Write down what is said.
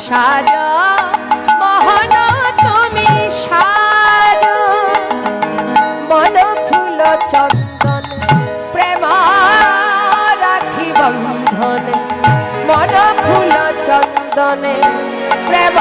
সাজ মোহন তুমি সাজ মন ফুল চন্দন প্রেম রাখি বন্ধনে মন ফুল চন্দনে প্রেম